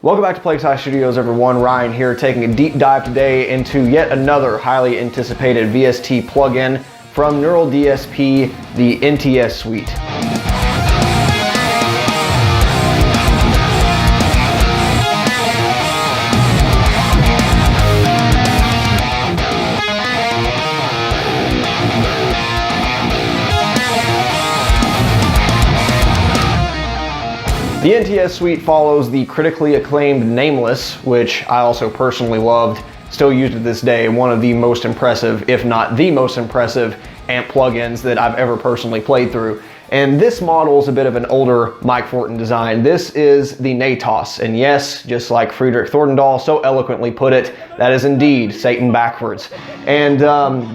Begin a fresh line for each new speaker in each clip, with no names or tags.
Welcome back to Plague Scythe Studios, everyone. Ryan here, taking a deep dive today into yet another highly anticipated VST plugin from NueralDSP, the NTS suite. The NTS suite follows the critically acclaimed Nameless, which I also personally loved, still used to this day, one of the most impressive, if not the most impressive, amp plugins that I've ever personally played through. And this model is a bit of an older Mike Fortin design. This is the NATAS, and yes, just like Friedrich Thorndahl so eloquently put it, that is indeed Satan backwards. And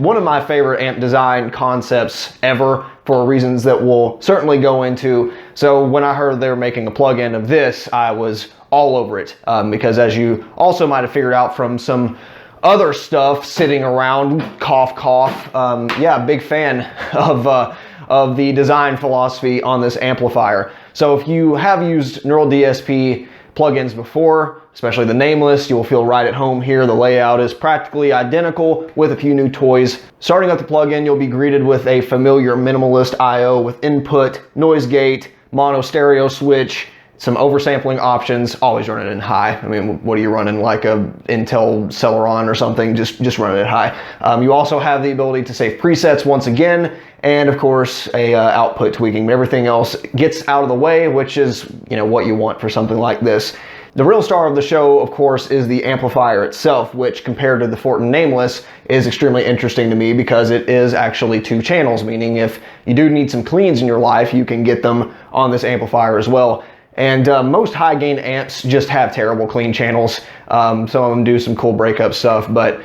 one of my favorite amp design concepts ever, for reasons that we'll certainly go into. So when I heard they were making a plugin of this, I was all over it, because as you also might have figured out from some other stuff sitting around, cough, cough, yeah, big fan of the design philosophy on this amplifier. So if you have used NueralDSP plugins before, especially the Nameless, you will feel right at home here. The layout is practically identical with a few new toys. Starting up the plugin, you'll be greeted with a familiar minimalist I/O with input, noise gate, mono stereo switch, some oversampling options, always running in high. I mean, what are you running, like a Intel Celeron or something? Just running it high. You also have the ability to save presets once again, and of course a output tweaking. But everything else gets out of the way, which is what you want for something like this. The real star of the show, of course, is the amplifier itself, which compared to the Fortin Nameless is extremely interesting to me because it is actually 2 channels, meaning if you do need some cleans in your life, you can get them on this amplifier as well. And most high gain amps just have terrible clean channels. Some of them do some cool breakup stuff, but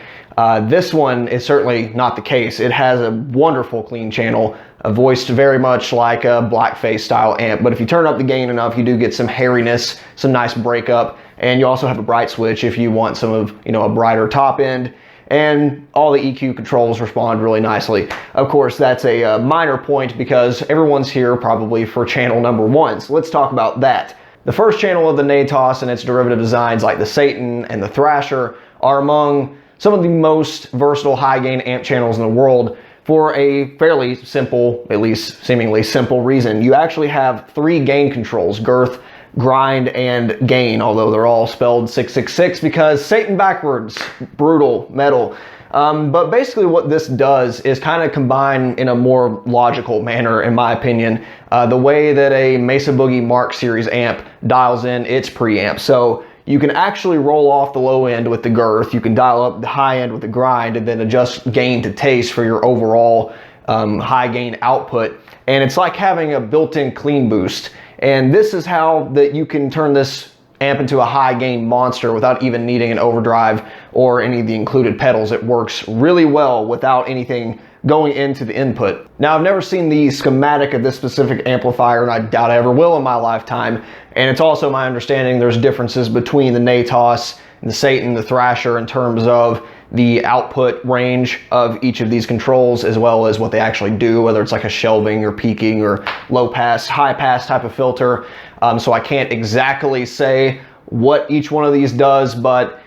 this one is certainly not the case. It has a wonderful clean channel, voiced very much like a blackface style amp. But if you turn up the gain enough, you do get some hairiness, some nice breakup, and you also have a bright switch if you want some of a brighter top end. And all the EQ controls respond really nicely. Of course, that's a minor point because everyone's here probably for channel number 1. So let's talk about that. The first channel of the NATAS and its derivative designs like the Satan and the Thrasher are among some of the most versatile high gain amp channels in the world for a fairly simple, at least seemingly simple reason. You actually have 3 gain controls: girth, grind, and gain, although they're all spelled 666 because Satan backwards, brutal metal. But basically what this does is kind of combine in a more logical manner, in my opinion, the way that a Mesa Boogie Mark Series amp dials in its preamp. So you can actually roll off the low end with the girth, you can dial up the high end with the grind, and then adjust gain to taste for your overall high gain output. And it's like having a built-in clean boost. And this is how that you can turn this amp into a high gain monster without even needing an overdrive or any of the included pedals. It works really well without anything going into the input. Now, I've never seen the schematic of this specific amplifier, and I doubt I ever will in my lifetime. And it's also my understanding there's differences between the NATAS and the Satan, the Thrasher, in terms of the output range of each of these controls, as well as what they actually do, whether it's like a shelving or peaking or low pass, high pass type of filter. So I can't exactly say what each one of these does, but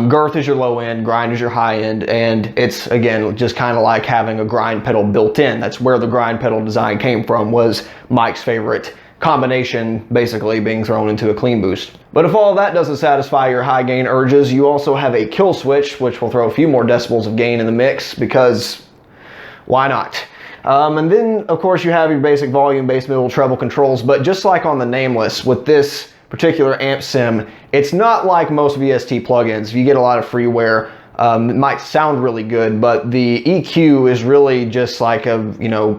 girth is your low end, grind is your high end, and it's, again, just kind of like having a grind pedal built in. That's where the grind pedal design came from, was Mike's favorite combination, basically being thrown into a clean boost. But if all of that doesn't satisfy your high gain urges, you also have a kill switch, which will throw a few more decibels of gain in the mix, because why not? And then, of course, you have your basic volume, bass, middle, treble controls. But just like on the Nameless, with this particular amp sim, it's not like most VST plugins. You get a lot of freeware. It might sound really good, but the EQ is really just like a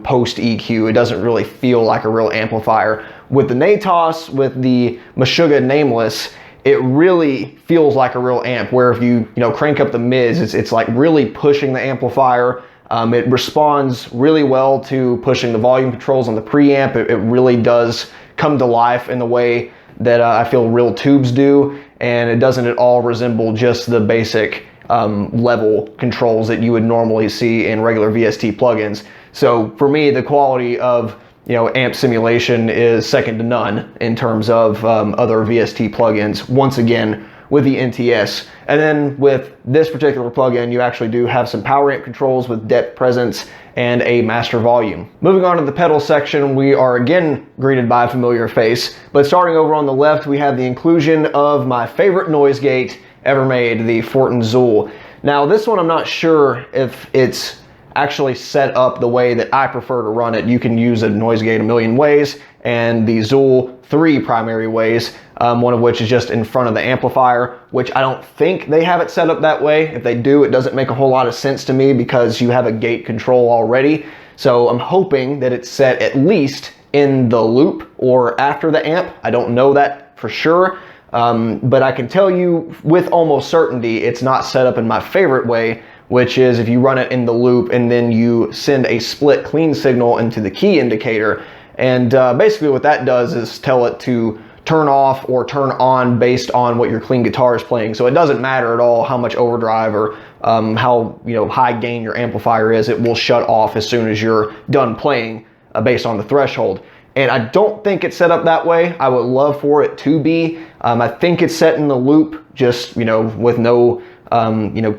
post EQ. It doesn't really feel like a real amplifier. With the NATAS, with the Meshuggah Nameless, it really feels like a real amp, where if you crank up the mids, it's like really pushing the amplifier. It responds really well to pushing the volume controls on the preamp. It really does come to life in the way that I feel real tubes do, and it doesn't at all resemble just the basic level controls that you would normally see in regular VST plugins. So for me, the quality of amp simulation is second to none in terms of other VST plugins, once again, with the NTS. And then with this particular plugin, you actually do have some power amp controls with depth presence and a master volume. Moving on to the pedal section, we are again greeted by a familiar face, but starting over on the left, we have the inclusion of my favorite noise gate ever made, the Fortin Zool. Now this one, I'm not sure if it's actually set up the way that I prefer to run it. You can use a noise gate a million ways, and the Zool 3 primary ways, one of which is just in front of the amplifier, which I don't think they have it set up that way. If they do, it doesn't make a whole lot of sense to me because you have a gate control already. So I'm hoping that it's set at least in the loop or after the amp. I don't know that for sure, but I can tell you with almost certainty it's not set up in my favorite way, which is if you run it in the loop and then you send a split clean signal into the key indicator. And basically what that does is tell it to turn off or turn on based on what your clean guitar is playing. So it doesn't matter at all how much overdrive or how high gain your amplifier is. It will shut off as soon as you're done playing based on the threshold. And I don't think it's set up that way. I would love for it to be. I think it's set in the loop, just with no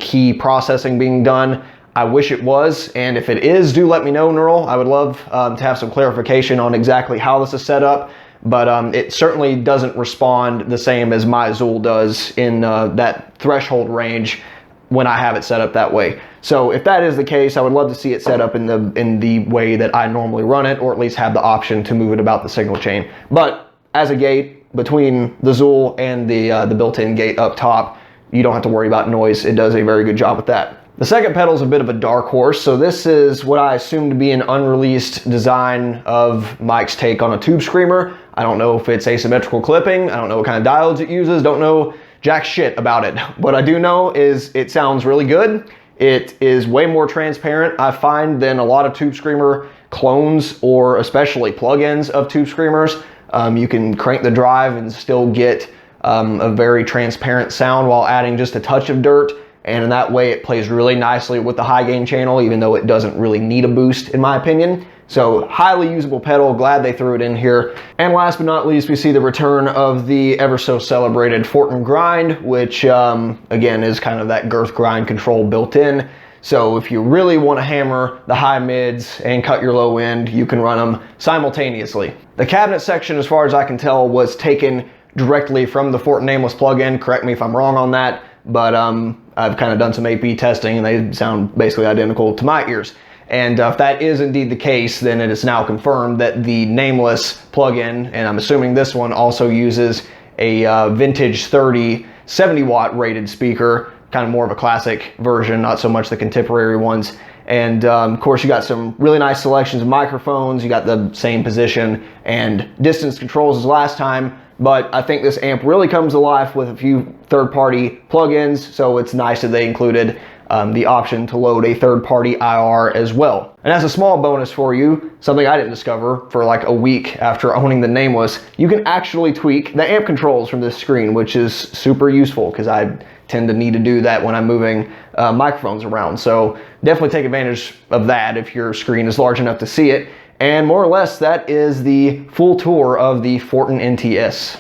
key processing being done. I wish it was, and if it is, do let me know, Neural. I would love to have some clarification on exactly how this is set up, but it certainly doesn't respond the same as my Zool does in that threshold range when I have it set up that way. So if that is the case, I would love to see it set up in the way that I normally run it, or at least have the option to move it about the signal chain. But as a gate, between the Zool and the built-in gate up top, you don't have to worry about noise. It does a very good job with that. The second pedal is a bit of a dark horse. So this is what I assume to be an unreleased design of Mike's take on a tube screamer. I don't know if it's asymmetrical clipping. I don't know what kind of diodes it uses. Don't know jack shit about it. What I do know is it sounds really good. It is way more transparent, I find, than a lot of tube screamer clones or especially plugins of tube screamers. You can crank the drive and still get a very transparent sound while adding just a touch of dirt. And in that way, it plays really nicely with the high gain channel, even though it doesn't really need a boost, in my opinion. So highly usable pedal, glad they threw it in here. And last but not least, we see the return of the ever so celebrated Fortin Grind, which again is kind of that girth grind control built in. So if you really want to hammer the high mids and cut your low end, you can run them simultaneously. The cabinet section, as far as I can tell, was taken directly from the Fortin Nameless plugin. Correct me if I'm wrong on that, but I've kind of done some AP testing and they sound basically identical to my ears. And if that is indeed the case, then it is now confirmed that the Nameless plugin, and I'm assuming this one also uses a vintage 30 70 watt rated speaker, kind of more of a classic version, not so much the contemporary ones. And of course you got some really nice selections of microphones. You got the same position and distance controls as last time. But I think this amp really comes to life with a few third-party plugins, so it's nice that they included the option to load a third-party IR as well. And as a small bonus for you, something I didn't discover for like a week after owning the Nameless, you can actually tweak the amp controls from this screen, which is super useful because I tend to need to do that when I'm moving microphones around. So definitely take advantage of that if your screen is large enough to see it. And more or less, that is the full tour of the Fortin NTS.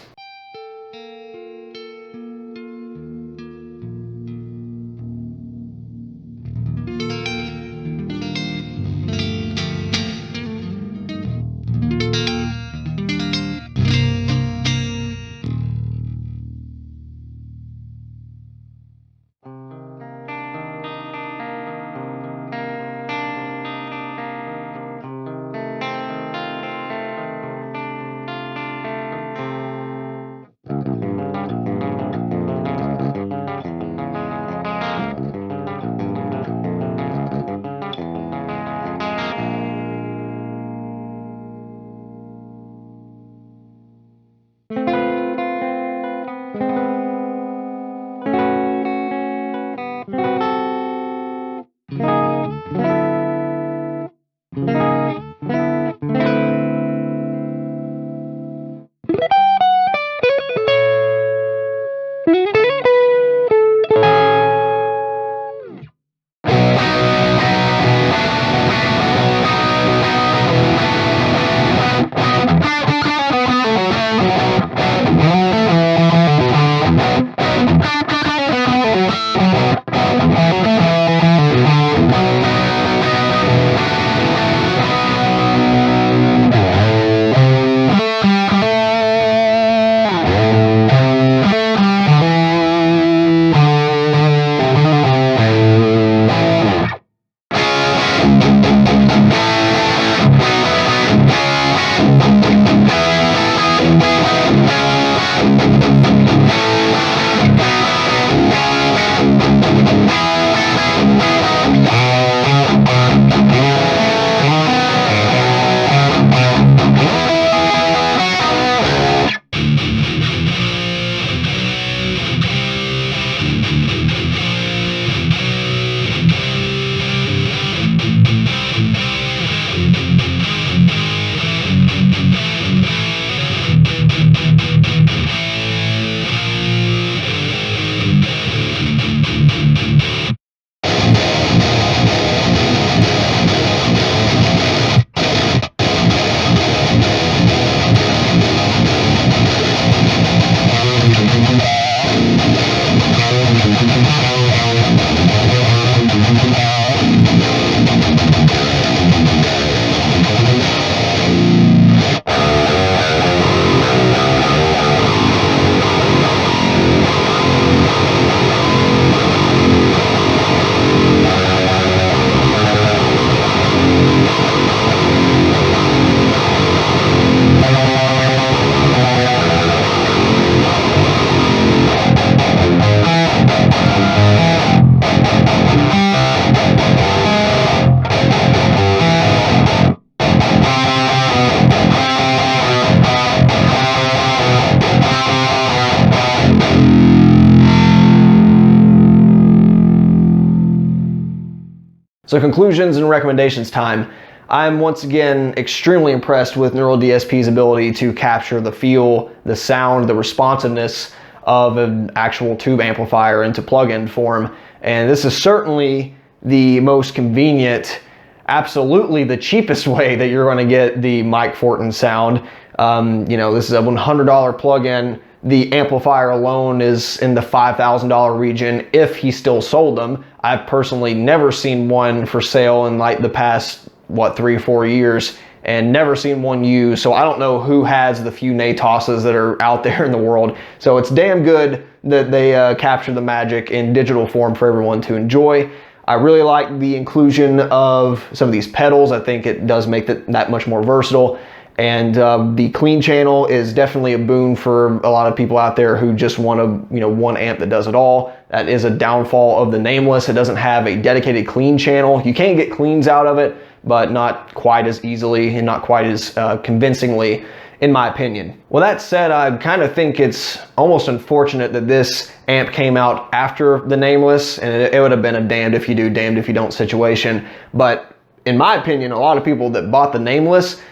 So conclusions and recommendations time. I'm once again extremely impressed with NueralDSP's ability to capture the feel, the sound, the responsiveness of an actual tube amplifier into plug-in form. And this is certainly the most convenient, absolutely the cheapest way that you're going to get the Mike Fortin sound. You know, this is a $100 plug-in. The amplifier alone is in the $5,000 region if he still sold them. I've personally never seen one for sale in like the past, what, 3 or 4 years, and never seen one used. So I don't know who has the few NATASs that are out there in the world. So it's damn good that they capture the magic in digital form for everyone to enjoy. I really like the inclusion of some of these pedals. I think it does make that much more versatile. And the clean channel is definitely a boon for a lot of people out there who just want a, you know, one amp that does it all. That is a downfall of the Nameless. It doesn't have a dedicated clean channel. You can get cleans out of it, but not quite as easily and not quite as convincingly, in my opinion. Well, that said, I kind of think it's almost unfortunate that this amp came out after the Nameless, and it would have been a damned if you do, damned if you don't situation. But in my opinion, a lot of people that bought the Nameless,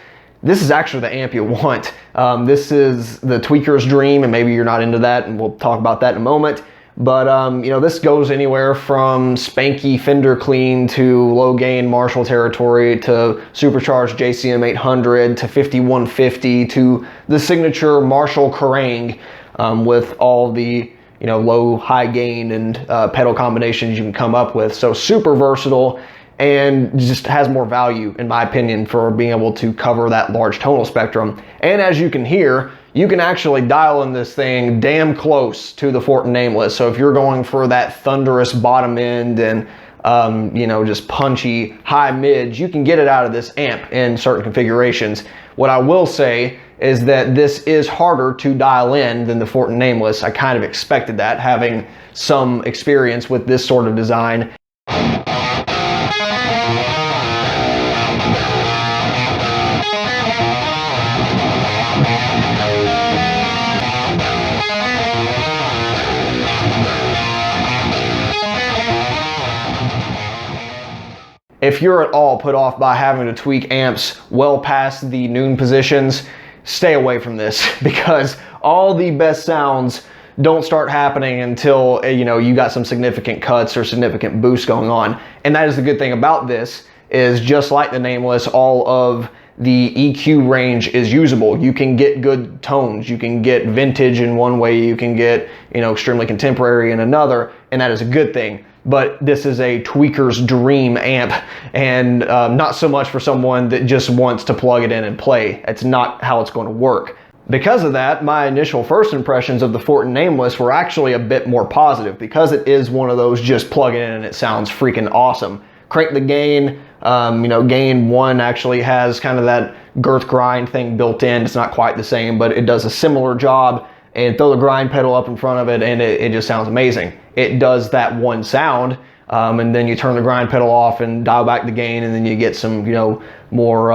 this is actually the amp you want. This is the tweaker's dream, and maybe you're not into that, and we'll talk about that in a moment. But you know, this goes anywhere from spanky Fender clean to low gain Marshall territory to supercharged JCM 800 to 5150 to the signature Marshall Kerrang with all the, you know, low, high gain and pedal combinations you can come up with. So super versatile, and just has more value, in my opinion, for being able to cover that large tonal spectrum. And as you can hear, you can actually dial in this thing damn close to the Fortin Nameless. So if you're going for that thunderous bottom end and you know, just punchy high mids, you can get it out of this amp in certain configurations. What I will say is that this is harder to dial in than the Fortin Nameless. I kind of expected that, having some experience with this sort of design. If you're at all put off by having to tweak amps well past the noon positions, stay away from this, because all the best sounds don't start happening until, you know, you got some significant cuts or significant boosts going on. And that is the good thing about this, is just like the Nameless, all of the EQ range is usable. You can get good tones, you can get vintage in one way, you can get, you know, extremely contemporary in another, and that is a good thing. But this is a tweaker's dream amp, and not so much for someone that just wants to plug it in and play. It's not how it's going to work. Because of that, my initial first impressions of the Fortin Nameless were actually a bit more positive, because it is one of those just plug it in and it sounds freaking awesome. Crank the gain, you know, gain 1 actually has kind of that girth grind thing built in. It's not quite the same, but it does a similar job. And throw the grind pedal up in front of it, and it just sounds amazing. It does that one sound, and then you turn the grind pedal off and dial back the gain, and then you get some, you know, more,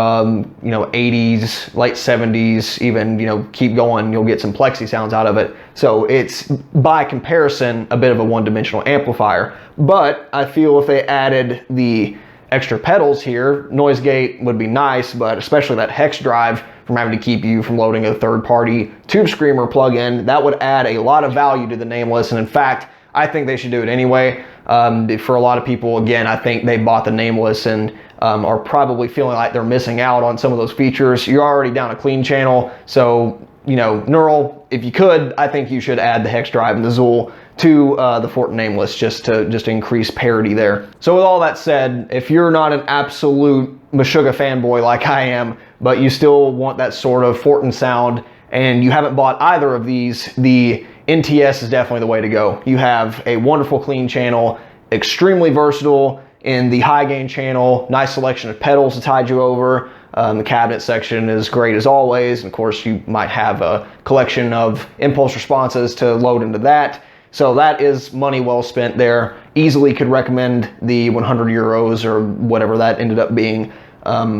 you know, 80s, late 70s, even, you know, keep going, you'll get some plexi sounds out of it. So it's, by comparison, a bit of a one-dimensional amplifier. But I feel if they added the extra pedals here, noise gate would be nice, but especially that hex drive from having to keep you from loading a third-party Tube Screamer plugin, that would add a lot of value to the Nameless. And in fact, I think they should do it anyway. For a lot of people, again, I think they bought the Nameless and are probably feeling like they're missing out on some of those features. You're already down a clean channel, so, you know, Neural, if you could, I think you should add the hex drive and the Zool to the Fortin Nameless just to increase parity there. So with all that said, if you're not an absolute Meshuggah fanboy like I am, but you still want that sort of Fortin sound and you haven't bought either of these, the NTS is definitely the way to go. You have a wonderful clean channel, extremely versatile in the high gain channel, nice selection of pedals to tide you over. The cabinet section is great as always. And of course, you might have a collection of impulse responses to load into that. So that is money well spent there. Easily could recommend the 100 euros or whatever that ended up being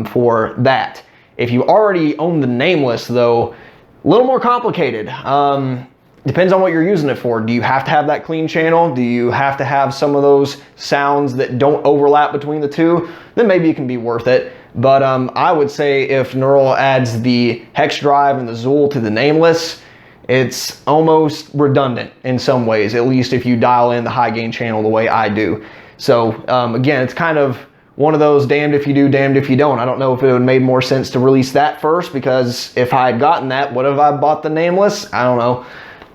for that. If you already own the Nameless though, a little more complicated. Depends on what you're using it for. Do you have to have that clean channel? Do you have to have some of those sounds that don't overlap between the two? Then maybe it can be worth it. But I would say if Neural adds the hex drive and the Zool to the nameless, it's almost redundant in some ways, at least if you dial in the high gain channel the way I do. So again, it's kind of one of those damned if you do, damned if you don't. I don't know if it would have made more sense to release that first, because if I had gotten that, would have I bought the nameless? I don't know.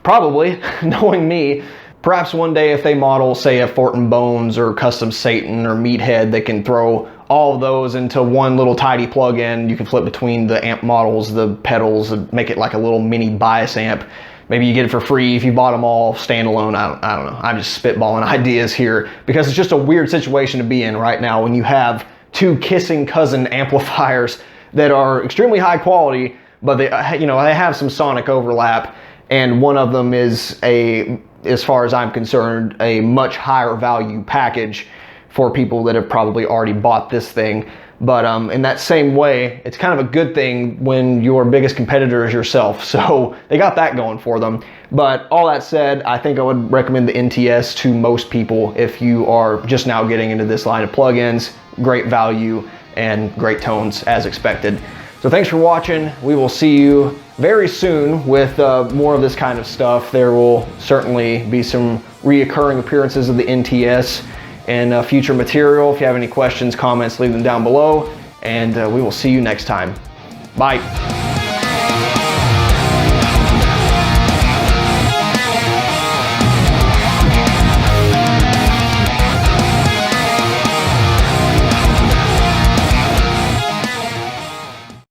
Probably, knowing me. Perhaps one day if they model, say, a Fortin Bones or Custom Satan or Meathead, they can throw all of those into one little tidy plug-in. You can flip between the amp models, the pedals, and make it like a little mini bias amp. Maybe you get it for free if you bought them all standalone. I don't know. I'm just spitballing ideas here because it's just a weird situation to be in right now when you have two kissing cousin amplifiers that are extremely high quality, but they have some sonic overlap, and one of them is as far as I'm concerned, a much higher value package for people that have probably already bought this thing. But in that same way, it's kind of a good thing when your biggest competitor is yourself. So they got that going for them. But all that said, I think I would recommend the NTS to most people if you are just now getting into this line of plugins. Great value and great tones as expected. So thanks for watching. We will see you very soon with more of this kind of stuff. There will certainly be some reoccurring appearances of the NTS and future material. If you have any questions, comments, leave them down below, and we will see you next time. Bye.